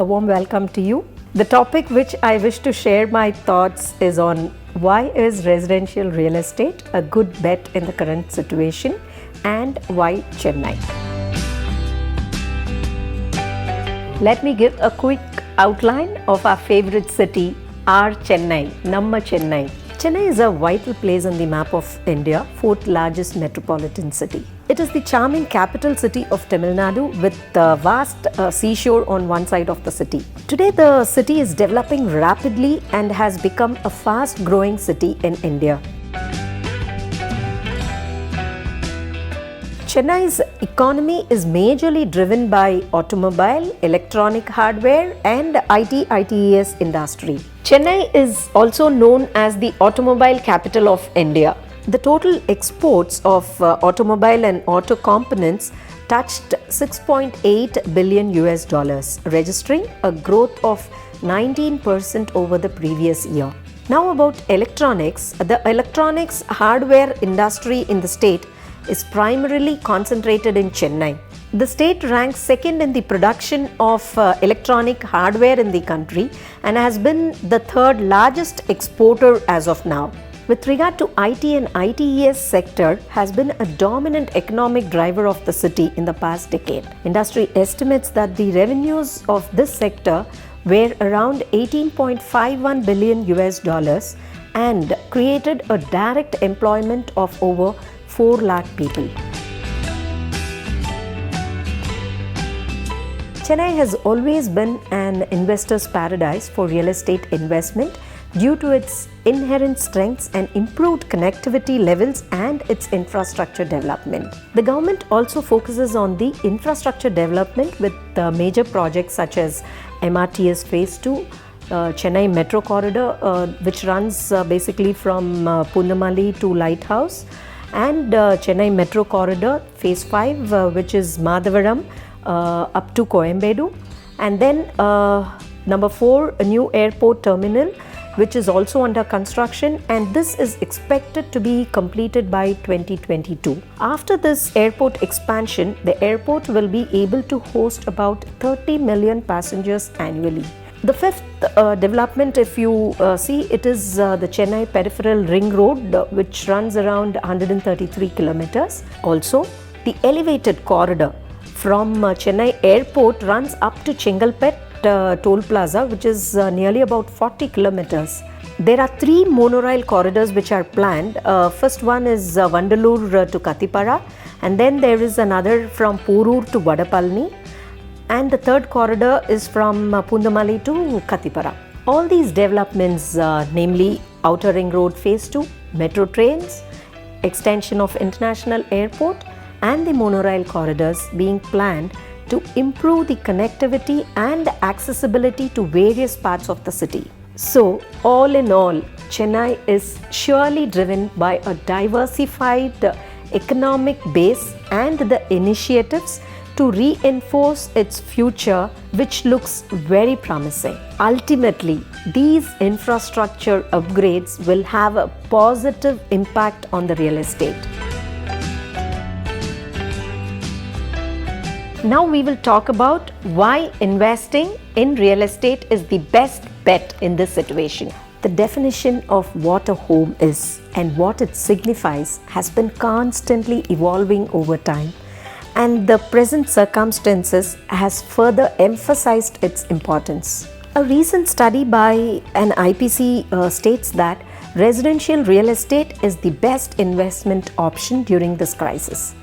a warm welcome to you. The topic which I wish to share my thoughts is on why is residential real estate a good bet in the current situation and why Chennai. Let me give a quick outline of our favorite city, our Chennai, Namma Chennai. Chennai is a vital place on the map of India, fourth largest metropolitan city. It is the charming capital city of Tamil Nadu with the vast seashore on one side of the city. Today the city is developing rapidly and has become a fast growing city in India. Chennai's economy is majorly driven by automobile, electronic hardware and IT/ITES industry. Chennai is also known as the automobile capital of India. The total exports of automobile and auto components touched 6.8 billion US dollars, registering a growth of 19% over the previous year. Now about electronics. The electronics hardware industry in the state is primarily concentrated in Chennai. The state ranks second in the production of electronic hardware in the country and has been the third largest exporter as of now. With regard to IT and ITES sector has been a dominant economic driver of the city in the past decade. Industry estimates that the revenues of this sector were around 18.51 billion US dollars and created a direct employment of over 4 lakh people. Chennai has always been an investor's paradise for real estate investment due to its inherent strengths and improved connectivity levels and its infrastructure development. The government also focuses on the infrastructure development with major projects such as MRTS Phase 2, Chennai Metro Corridor which runs basically from Punnamalli to Lighthouse, and Chennai Metro Corridor Phase 5 which is Madavaram up to Coimbatore, and then number 4, a new airport terminal which is also under construction, and this is expected to be completed by 2022. After this airport expansion, the airport will be able to host about 30 million passengers annually. The fifth development, if you see, it is the Chennai Peripheral Ring Road which runs around 133 kilometers. Also, the elevated corridor from Chennai Airport runs up to Chengalpet Toll Plaza, which is nearly about 40 kilometers. There are 3 monorail corridors which are planned. First one is Vandalur to Kathipara, and then there is another from Porur to Vadapalani, and the third corridor is from Pundamalli to Kathipara. All these developments, namely Outer Ring Road Phase 2, metro trains, extension of International Airport and the monorail corridors being planned to improve the connectivity and accessibility to various parts of the city. So, all in all, Chennai is surely driven by a diversified economic base and the initiatives to reinforce its future, which looks very promising. Ultimately, these infrastructure upgrades will have a positive impact on the real estate. Now we will talk about why investing in real estate is the best bet in this situation. The definition of what a home is and what it signifies has been constantly evolving over time, and the present circumstances has further emphasized its importance. A recent study by an IPC states that residential real estate is the best investment option during this crisis,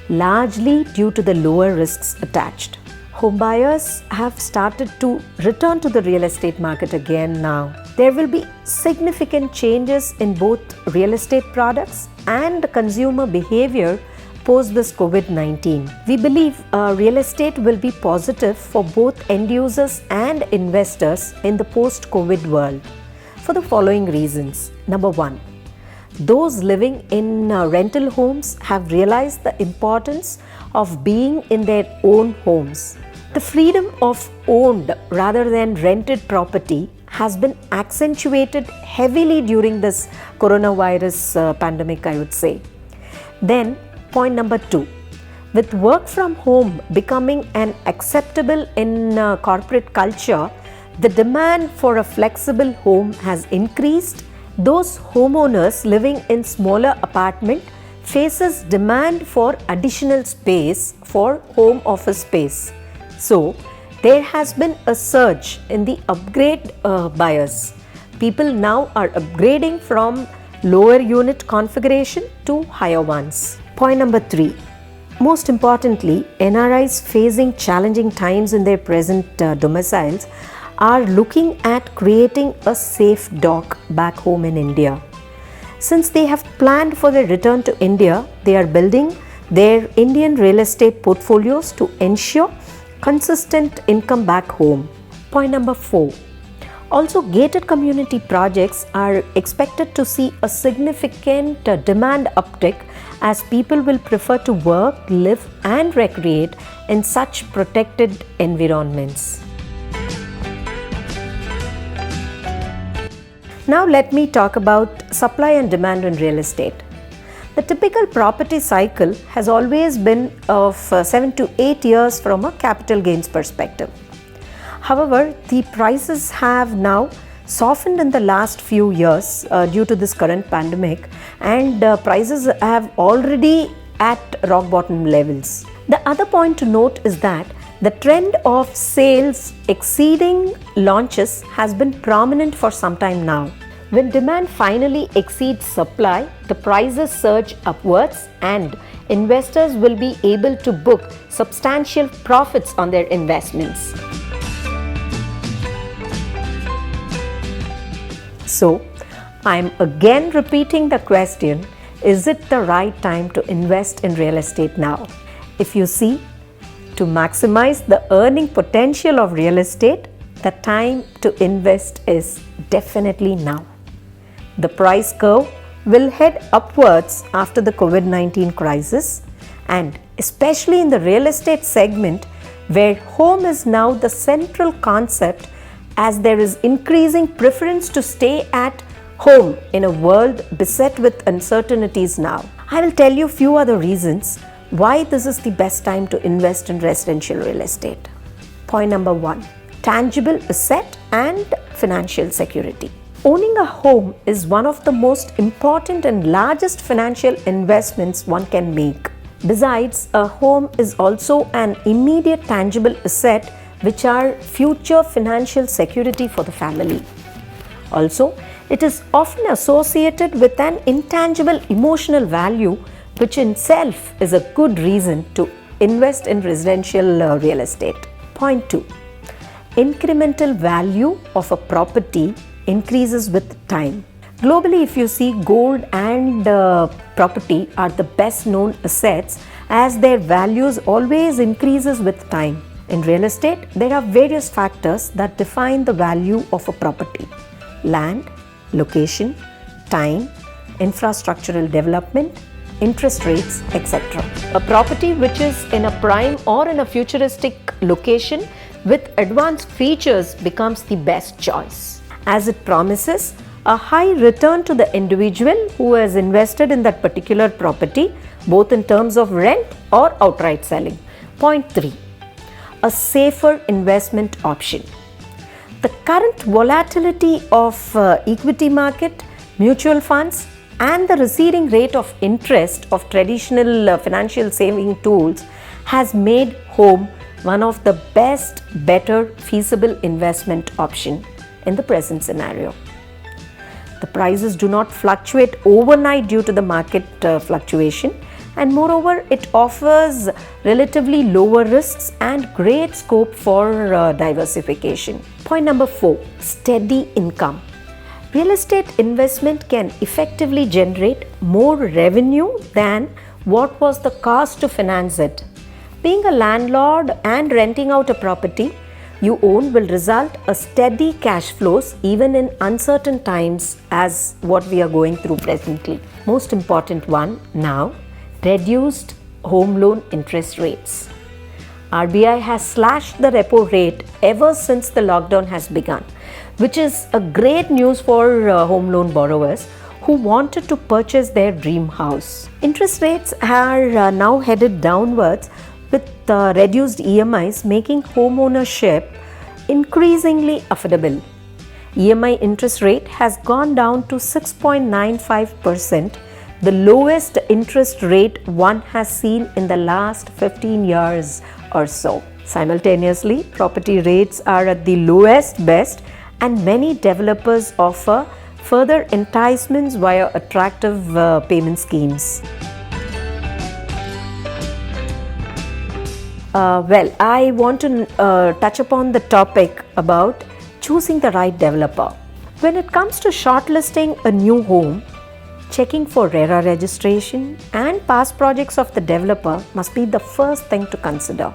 largely due to the lower risks attached. Home buyers have started to return to the real estate market again now. There will be significant changes in both real estate products and consumer behavior post this COVID-19. We believe real estate will be positive for both end users and investors in the post-COVID world for the following reasons. Number 1. Those living in rental homes have realized the importance of being in their own homes. The freedom of owned rather than rented property has been accentuated heavily during this coronavirus pandemic, I would say. Then, point number 2. With work from home becoming an acceptable in corporate culture, the demand for a flexible home has increased. Those homeowners living in smaller apartment faces demand for additional space for home office space. So, there has been a surge in the upgrade buyers. People now are upgrading from lower unit configuration to higher ones. Point number 3. Most importantly, NRIs facing challenging times in their present domiciles are looking at creating a safe dock back home in India. Since they have planned for their return to India, they are building their Indian real estate portfolios to ensure consistent income back home. Point number 4. Also, gated community projects are expected to see a significant demand uptick as people will prefer to work, live and recreate in such protected environments. Now let me talk about supply and demand in real estate. The typical property cycle has always been of 7 to 8 years from a capital gains perspective. However, the prices have now softened in the last few years due to this current pandemic, and prices have already at rock bottom levels. The other point to note is that the trend of sales exceeding launches has been prominent for some time now. When demand finally exceeds supply, the prices surge upwards and investors will be able to book substantial profits on their investments. So, I am again repeating the question, is it the right time to invest in real estate now? If you see, to maximize the earning potential of real estate, the time to invest is definitely now. The price curve will head upwards after the COVID-19 crisis, and especially in the real estate segment where home is now the central concept, as there is increasing preference to stay at home in a world beset with uncertainties now. I will tell you few other reasons why this is the best time to invest in residential real estate. Point number 1. Tangible asset and financial security. Owning a home is one of the most important and largest financial investments one can make. Besides, a home is also an immediate tangible asset which are future financial security for the family. Also, it is often associated with an intangible emotional value, which in itself is a good reason to invest in residential real estate. Point 2. Incremental value of a property increases with time. Globally, if you see, gold and property are the best known assets as their values always increases with time. In real estate, there are various factors that define the value of a property: land, location, time, infrastructural development, interest rates, etc. A property which is in a prime or in a futuristic location with advanced features becomes the best choice, as it promises a high return to the individual who has invested in that particular property, both in terms of rent or outright selling. Point 3. A safer investment option. The current volatility of equity market, mutual funds, and the receding rate of interest of traditional financial saving tools has made home one of the best, better, feasible investment option in the present scenario. The prices do not fluctuate overnight due to the market fluctuation, and moreover, it offers relatively lower risks and great scope for diversification. Point number 4. Steady income. Real estate investment can effectively generate more revenue than what was the cost to finance it. Being a landlord and renting out a property you own will result a steady cash flows even in uncertain times as what we are going through presently. Most important one now, reduced home loan interest rates. RBI has slashed the repo rate ever since the lockdown has begun, which is a great news for home loan borrowers who wanted to purchase their dream house. Interest rates are now headed downwards with reduced EMIs, making home ownership increasingly affordable. EMI interest rate has gone down to 6.95%, the lowest interest rate one has seen in the last 15 years or so. Simultaneously, property rates are at the lowest best, and many developers offer further enticements via attractive payment schemes. I want to touch upon the topic about choosing the right developer. When it comes to shortlisting a new home, checking for RERA registration and past projects of the developer must be the first thing to consider.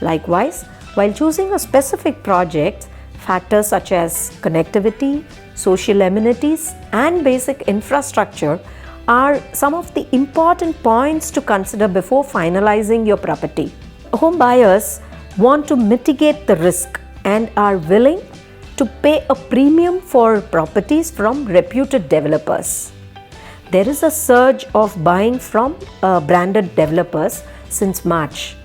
Likewise, while choosing a specific project, factors such as connectivity, social amenities, and basic infrastructure are some of the important points to consider before finalizing your property. Home buyers want to mitigate the risk and are willing to pay a premium for properties from reputed developers. There is a surge of buying from branded developers since March.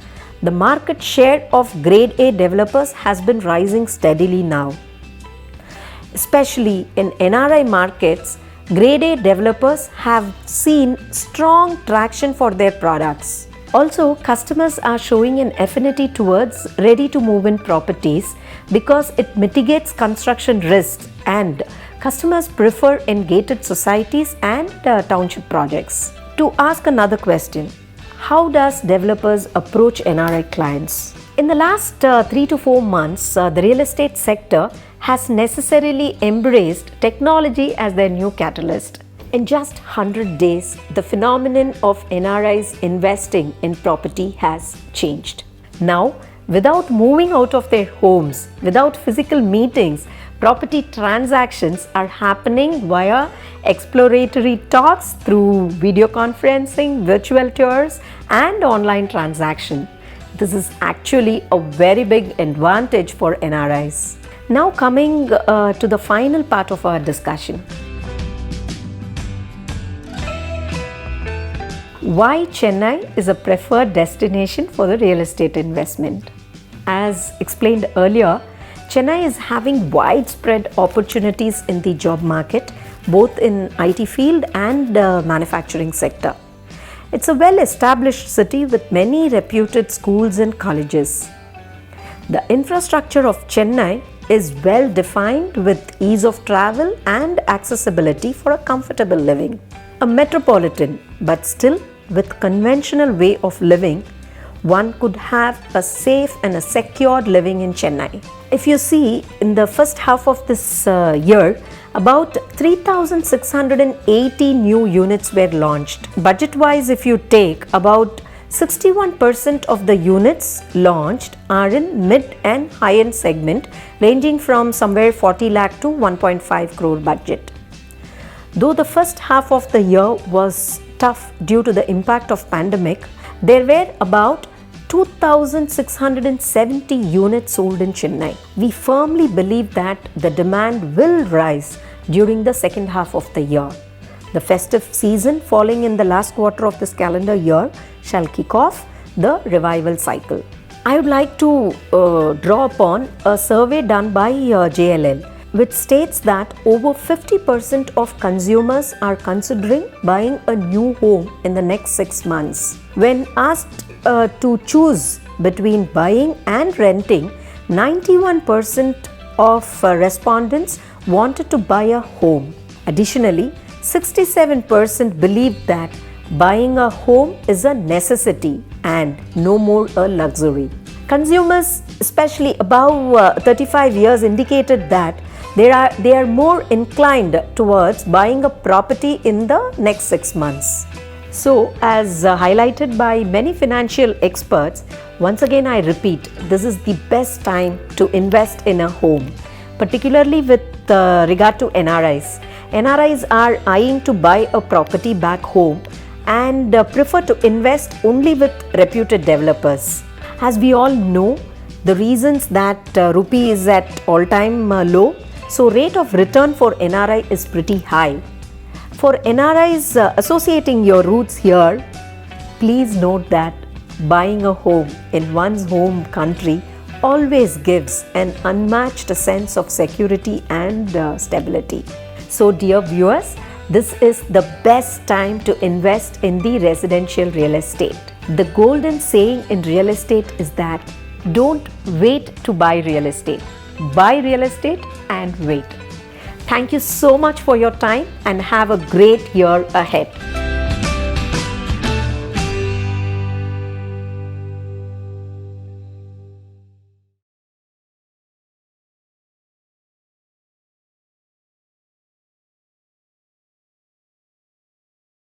The market share of Grade A developers has been rising steadily now. Especially in NRI markets, Grade A developers have seen strong traction for their products. Also, customers are showing an affinity towards ready-to-move-in properties because it mitigates construction risks, and customers prefer in gated societies and township projects. To ask another question, how does developers approach NRI clients? In the last 3 to 4 months, the real estate sector has necessarily embraced technology as their new catalyst. In just 100 days, the phenomenon of NRIs investing in property has changed. Now, without moving out of their homes, without physical meetings, property transactions are happening via exploratory talks through video conferencing, virtual tours, and online transaction. This is actually a very big advantage for NRIs. Now coming to the final part of our discussion. Why Chennai is a preferred destination for the real estate investment? As explained earlier, Chennai is having widespread opportunities in the job market, both in IT field and manufacturing sector. It's a well-established city with many reputed schools and colleges. The infrastructure of Chennai is well defined with ease of travel and accessibility for a comfortable living. A metropolitan, but still with conventional way of living, one could have a safe and a secured living in Chennai. If you see, in the first half of this year, about 3,680 new units were launched. Budget-wise, if you take, about 61% of the units launched are in mid and high-end segment, ranging from somewhere 40 lakh to 1.5 crore budget. Though the first half of the year was tough due to the impact of pandemic, there were about 2,670 units sold in Chennai. We firmly believe that the demand will rise during the second half of the year. The festive season falling in the last quarter of this calendar year shall kick off the revival cycle. I would like to draw upon a survey done by JLL, which states that over 50% of consumers are considering buying a new home in the next 6 months. When asked to choose between buying and renting, 91% of respondents wanted to buy a home. Additionally, 67% believe that buying a home is a necessity and no more a luxury. Consumers, especially above 35 years, indicated that they are more inclined towards buying a property in the next 6 months. So, as highlighted by many financial experts, once again I repeat, this is the best time to invest in a home, particularly with regard to NRIs. NRIs are eyeing to buy a property back home and prefer to invest only with reputed developers. As we all know, the reasons that rupee is at all-time low, so rate of return for NRI is pretty high. For NRIs associating your roots here, please note that buying a home in one's home country always gives an unmatched sense of security and stability. So, dear viewers, this is the best time to invest in the residential real estate. The golden saying in real estate is that don't wait to buy real estate. Buy real estate and wait. Thank you so much for your time and have a great year ahead.